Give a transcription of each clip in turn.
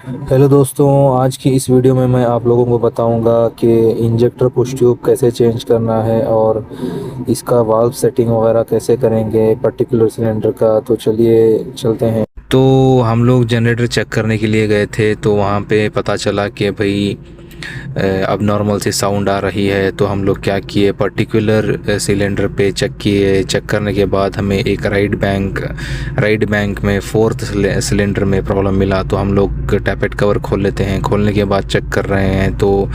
Hello दोस्तों, आज की इस वीडियो में मैं आप लोगों को बताऊंगा कि इंजेक्टर पुश ट्यूब कैसे चेंज करना है और इसका वाल्व सेटिंग वगैरह कैसे करेंगे पर्टिकुलर सिलेंडर का। तो चलिए चलते हैं। तो हम लोग जनरेटर चेक करने के लिए गए थे, तो वहाँ पे पता चला कि भाई अब नॉर्मल सी साउंड आ रही है। तो हम लोग क्या किए, पर्टिकुलर सिलेंडर पे चेक किए। चेक करने के बाद हमें एक राइट बैंक में फोर्थ सिलेंडर में प्रॉब्लम मिला। तो हम लोग टैपेट कवर खोल लेते हैं। खोलने के बाद चेक कर रहे हैं तो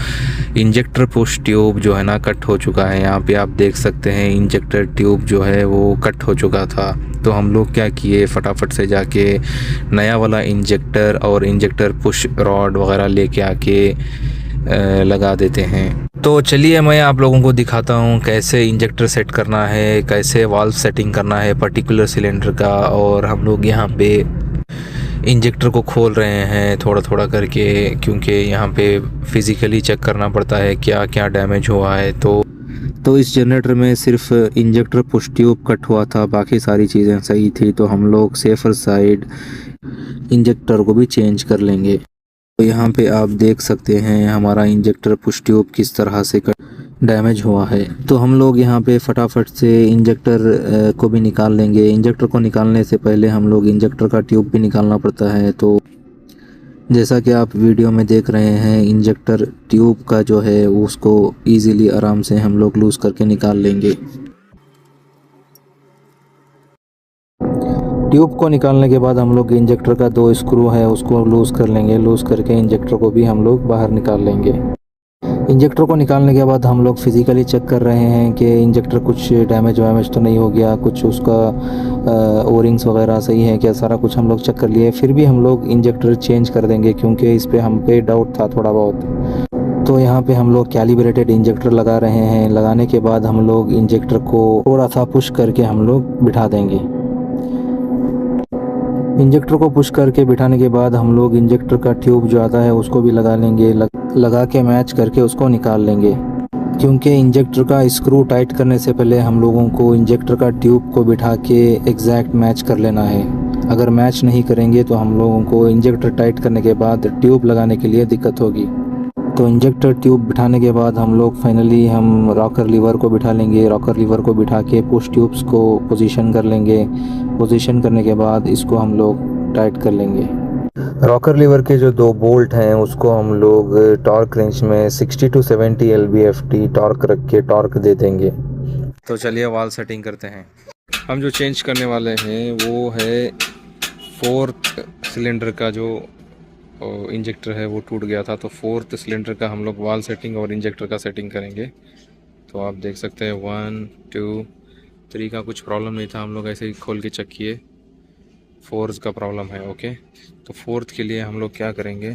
इंजेक्टर पुश ट्यूब जो है ना कट हो चुका है। यहाँ पे आप देख सकते हैं इंजेक्टर ट्यूब जो है वो कट हो चुका था। तो हम लोग क्या किए, फटाफट से जाके नया वाला इंजेक्टर और इंजेक्टर पुश रॉड वगैरह लेके आके लगा देते हैं। तो चलिए मैं आप लोगों को दिखाता हूँ कैसे इंजेक्टर सेट करना है, कैसे वाल्व सेटिंग करना है पर्टिकुलर सिलेंडर का। और हम लोग यहाँ पे इंजेक्टर को खोल रहे हैं थोड़ा थोड़ा करके, क्योंकि यहाँ पे फिज़िकली चेक करना पड़ता है क्या क्या डैमेज हुआ है। तो इस जनरेटर में सिर्फ इंजेक्टर पुश ट्यूब कट हुआ था, बाकी सारी चीज़ें सही थी। तो हम लोग सेफर साइड इंजेक्टर को भी चेंज कर लेंगे। तो यहाँ पे आप देख सकते हैं हमारा इंजेक्टर पुश ट्यूब किस तरह से डैमेज हुआ है। तो हम लोग यहाँ पे फटाफट से इंजेक्टर को भी निकाल लेंगे। इंजेक्टर को निकालने से पहले हम लोग इंजेक्टर का ट्यूब भी निकालना पड़ता है। तो जैसा कि आप वीडियो में देख रहे हैं, इंजेक्टर ट्यूब का जो है उसको इजीली आराम से हम लोग लूज़ करके निकाल लेंगे। ट्यूब को निकालने के बाद हम लोग इंजेक्टर का दो स्क्रू है उसको लूज़ कर लेंगे। लूज़ करके इंजेक्टर को भी हम लोग बाहर निकाल लेंगे। इंजेक्टर को निकालने के बाद हम लोग फिज़िकली चेक कर रहे हैं कि इंजेक्टर कुछ डैमेज वैमेज तो नहीं हो गया, कुछ उसका ओरिंग्स वगैरह सही है क्या, सारा कुछ हम लोग चेक कर लिए। फिर भी हम लोग इंजेक्टर चेंज कर देंगे क्योंकि इस पे हम पे डाउट था थोड़ा बहुत। तो यहाँ पे हम लोग कैलिब्रेटेड इंजेक्टर लगा रहे हैं। लगाने के बाद हम लोग इंजेक्टर को थोड़ा सा पुश करके हम लोग बिठा देंगे। इंजेक्टर को पुश करके बिठाने के बाद हम लोग इंजेक्टर का ट्यूब जो आता है उसको भी लगा लेंगे। लगा के मैच करके उसको निकाल लेंगे, क्योंकि इंजेक्टर का स्क्रू टाइट करने से पहले हम लोगों को इंजेक्टर का ट्यूब को बिठा के एग्जैक्ट मैच कर लेना है। अगर मैच नहीं करेंगे तो हम लोगों को इंजेक्टर टाइट करने के बाद ट्यूब लगाने के लिए दिक्कत होगी। तो इंजेक्टर ट्यूब बिठाने के बाद हम लोग फाइनली हम रॉकर लीवर को बिठा लेंगे। रॉकर लीवर को बिठा के पुश ट्यूब्स को पोजीशन कर लेंगे। पोजीशन करने के बाद इसको हम लोग टाइट कर लेंगे। रॉकर लीवर के जो दो बोल्ट हैं उसको हम लोग टॉर्क रेंज में 60 टू 70 LBFT टॉर्क रख के टॉर्क दे देंगे। तो चलिए वाल सेटिंग करते हैं। हम जो चेंज करने वाले हैं वो है फोर्थ सिलेंडर का जो इंजेक्टर है वो टूट गया था। तो फोर्थ सिलेंडर का हम लोग वाल सेटिंग और इंजेक्टर का सेटिंग करेंगे। तो आप देख सकते हैं 1 2 3 का कुछ प्रॉब्लम नहीं था, हम लोग ऐसे ही खोल के चेक किए। फोर्थ का प्रॉब्लम है, ओके। तो फोर्थ के लिए हम लोग क्या करेंगे,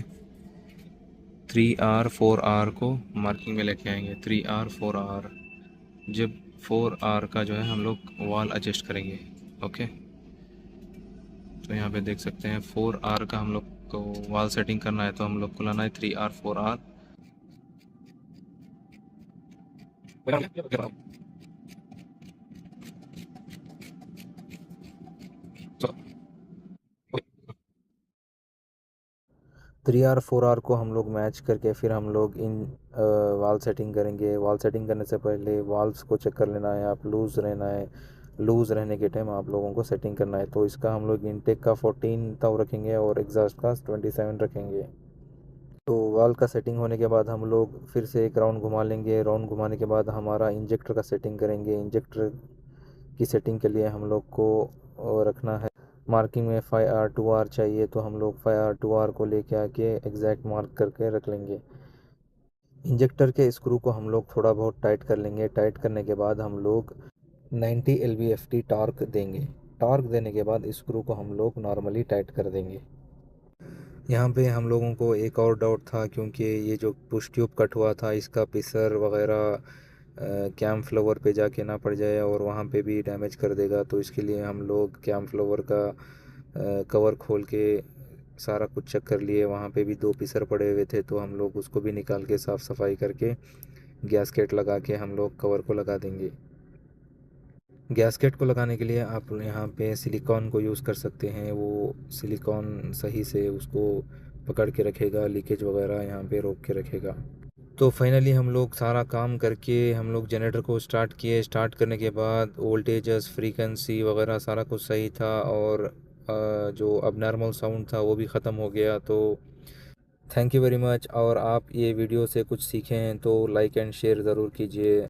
3R 4R को मार्किंग में लेके आएंगे। 3R 4R, जब 4R का जो है हम लोग वाल एडजस्ट करेंगे, ओके। तो यहाँ पे देख सकते हैं 4R का हम लोग को वाल सेटिंग करना है। तो हम लोग को लाना है 3R 4R। 3R 4R को हम लोग मैच करके फिर हम लोग इन वाल सेटिंग करेंगे। वाल सेटिंग करने से पहले वाल्व्स को चेक कर लेना है, आप लूज़ रहना है। लूज़ रहने के टाइम आप लोगों को सेटिंग करना है। तो इसका हम लोग इनटेक का 14 तक रखेंगे और एग्जॉस्ट का 27 रखेंगे। तो वाल्व का सेटिंग होने के बाद हम लोग फिर से एक राउंड घुमा लेंगे। राउंड घुमाने के बाद हमारा इंजेक्टर का सेटिंग करेंगे। इंजेक्टर की सेटिंग के लिए हम लोग को रखना है मार्किंग में 5R 2R चाहिए। तो हम लोग 5R 2R को लेके आके एग्जैक्ट मार्क करके रख लेंगे। इंजेक्टर के स्क्रू को हम लोग थोड़ा बहुत टाइट कर लेंगे। टाइट करने के बाद हम लोग 90 LBFT टॉर्क देंगे। टॉर्क देने के बाद स्क्रू को हम लोग नॉर्मली टाइट कर देंगे। यहाँ पे हम लोगों को एक और डाउट था, क्योंकि ये जो पुश ट्यूब कट हुआ था इसका पिसर वगैरह कैम फ्लावर पे जाके ना पड़ जाए और वहाँ पे भी डैमेज कर देगा। तो इसके लिए हम लोग कैम फ्लावर का कवर खोल के सारा कुछ चेक कर लिए। वहाँ पे भी दो पिसर पड़े हुए थे, तो हम लोग उसको भी निकाल के साफ़ सफाई करके गैसकेट लगा के हम लोग कवर को लगा देंगे। गैसकेट को लगाने के लिए आप यहाँ पे सिलिकॉन को यूज़ कर सकते हैं। वो सिलिकॉन सही से उसको पकड़ के रखेगा, लीकेज वगैरह यहाँ पे रोक के रखेगा। तो फाइनली हम लोग सारा काम करके हम लोग जनरेटर को स्टार्ट किए। स्टार्ट करने के बाद वोल्टेजेस, फ्रीक्वेंसी वगैरह सारा कुछ सही था, और जो अब नॉर्मल साउंड था वो भी ख़त्म हो गया। तो थैंक यू वेरी मच। और आप ये वीडियो से कुछ सीखें तो लाइक एंड शेयर ज़रूर कीजिए।